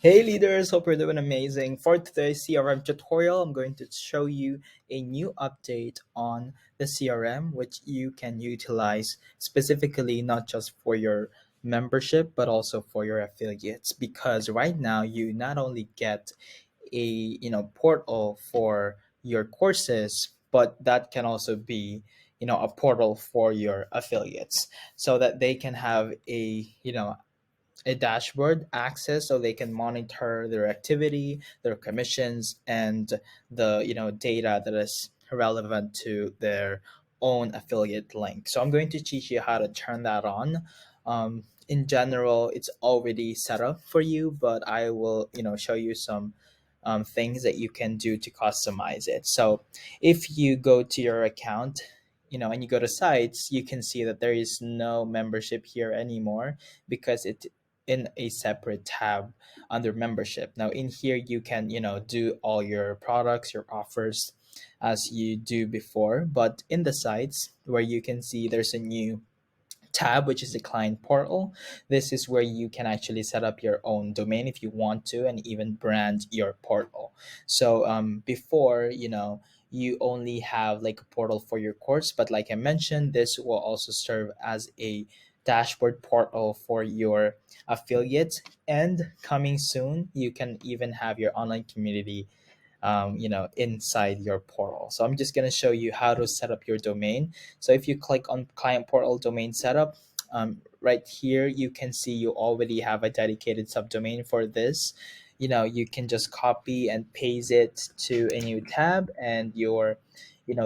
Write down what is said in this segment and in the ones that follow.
Hey leaders, hope you're doing amazing. For today's CRM tutorial, I'm going to show you a new update on the CRM, which you can utilize specifically not just for your membership, but also for your affiliates. Because right now you not only get a portal for your courses, but that can also be a portal for your affiliates so that they can have a dashboard access so they can monitor their activity, their commissions, and the data that is relevant to their own affiliate link. So I'm going to teach you how to turn that on. In general, it's already set up for you, but I will show you some things that you can do to customize it. So if you go to your account, and you go to sites, you can see that there is no membership here anymore because it in a separate tab under membership. Now in here you can, do all your products, your offers as you do before, but in the sites where you can see there's a new tab which is the client portal. This is where you can actually set up your own domain if you want to, and even brand your portal. So before, you only have like a portal for your course, but like I mentioned, this will also serve as a dashboard portal for your affiliates, and coming soon you can even have your online community inside your portal. So I'm just going to show you how to set up your domain. So if you click on client portal domain setup, right here you can see you already have a dedicated subdomain for this. You can just copy and paste it to a new tab, and your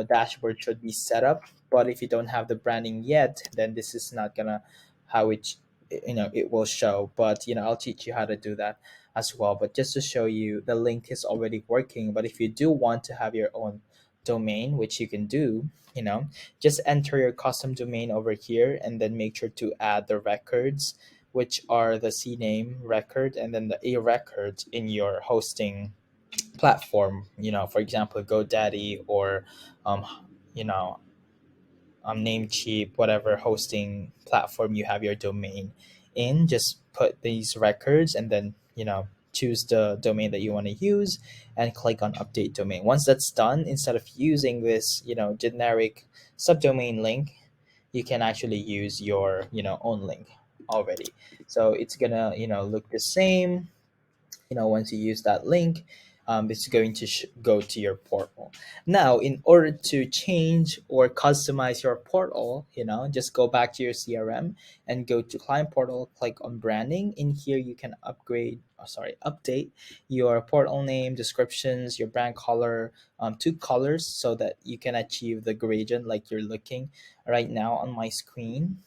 dashboard should be set up. But if you don't have the branding yet, then this is not gonna how it will show. But I'll teach you how to do that as well. But just to show you, the link is already working. But if you do want to have your own domain, which you can do, just enter your custom domain over here, and then make sure to add the records, which are the CNAME record and then the A record in your hosting platform. For example, GoDaddy or um, you know Namecheap, whatever hosting platform you have your domain in. Just put these records, and then choose the domain that you want to use, and click on update domain. Once that's done, instead of using this generic subdomain link, you can actually use your own link already. So it's gonna look the same. Once you use that link, it's going to go to your portal. Now in order to change or customize your portal, just go back to your CRM and go to client portal, click on branding. In here you can update your portal name, descriptions, your brand color, two colors, so that you can achieve the gradient like you're looking right now on my screen.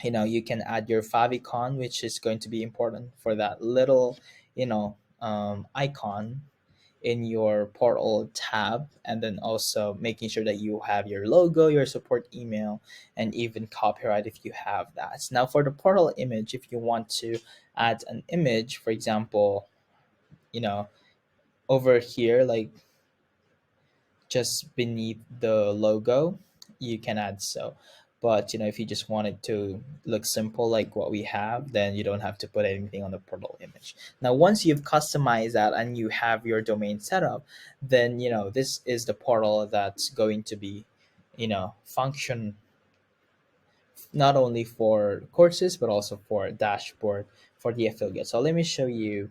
You can add your favicon, which is going to be important for that little icon in your portal tab, and then also making sure that you have your logo, your support email, and even copyright if you have that. Now for the portal image, if you want to add an image, for example, you know over here, like just beneath the logo, you can add so. But if you just want it to look simple like what we have, then you don't have to put anything on the portal image. Now once you've customized that and you have your domain set up, then this is the portal that's going to be function not only for courses but also for dashboard for the affiliate. So let me show you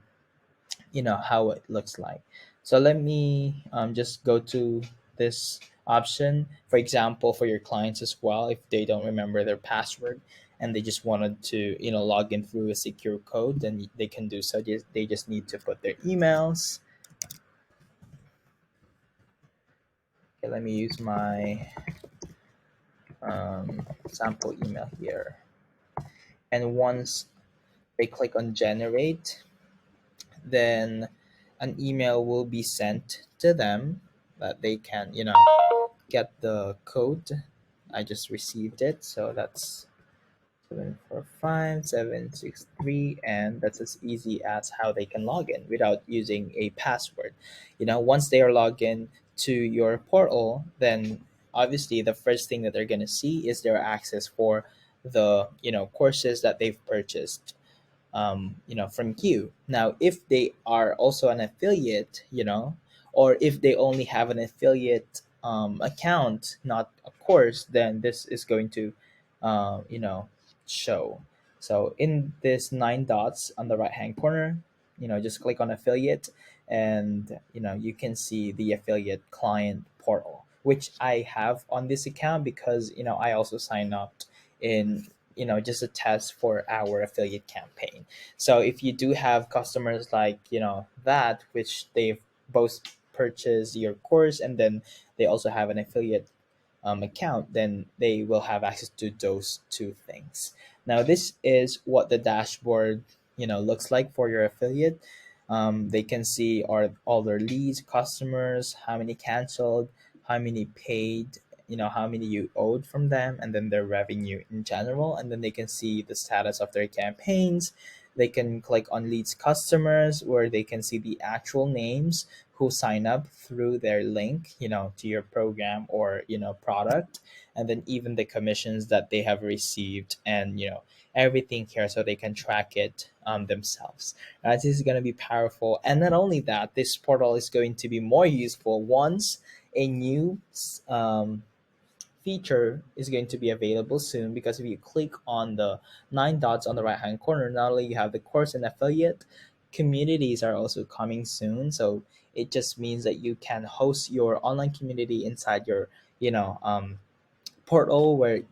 how it looks like. So let me just go to this option, for example, for your clients as well. If they don't remember their password and they just wanted to log in through a secure code, then they can do so. They just need to put their emails. Okay, let me use my sample email here, and once they click on generate, then an email will be sent to them that they can get the code. I just received it. So that's 745763, and that's as easy as how they can log in without using a password. Once they are logged in to your portal, then obviously the first thing that they're going to see is their access for the courses that they've purchased from you. Now, if they are also an affiliate, or if they only have an affiliate account, not a course, then this is going to, show. So in this nine dots on the right hand corner, just click on affiliate, and you can see the affiliate client portal, which I have on this account because I also sign up in just a test for our affiliate campaign. So if you do have customers like that, which they've both purchased your course and then they also have an affiliate account, then they will have access to those two things. Now, this is what the dashboard looks like for your affiliate. They can see all their leads, customers, how many canceled, how many paid, how many you owed from them, and then their revenue in general. And then they can see the status of their campaigns. They can click on leads customers, where they can see the actual names who sign up through their link to your program or product, and then even the commissions that they have received, and everything here, so they can track it themselves. This is going to be powerful. And not only that, this portal is going to be more useful once a new feature is going to be available soon, because if you click on the nine dots on the right hand corner, not only you have the course and affiliate, communities are also coming soon. So it just means that you can host your online community inside your portal, where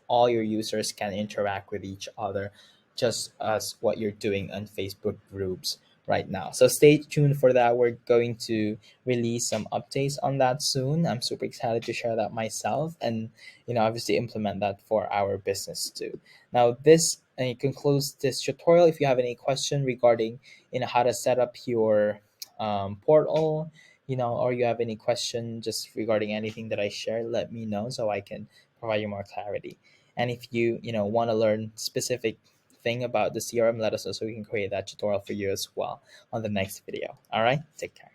all your users can interact with each other, just as what you're doing on Facebook groups right now. So stay tuned for that. We're going to release some updates on that soon. I'm super excited to share that myself, and obviously implement that for our business too. Now, this concludes this tutorial. If you have any question regarding how to set up your portal, or you have any question just regarding anything that I share, let me know so I can provide you more clarity. And if you want to learn specific thing about the CRM, let us know so we can create that tutorial for you as well on the next video. All right, take care.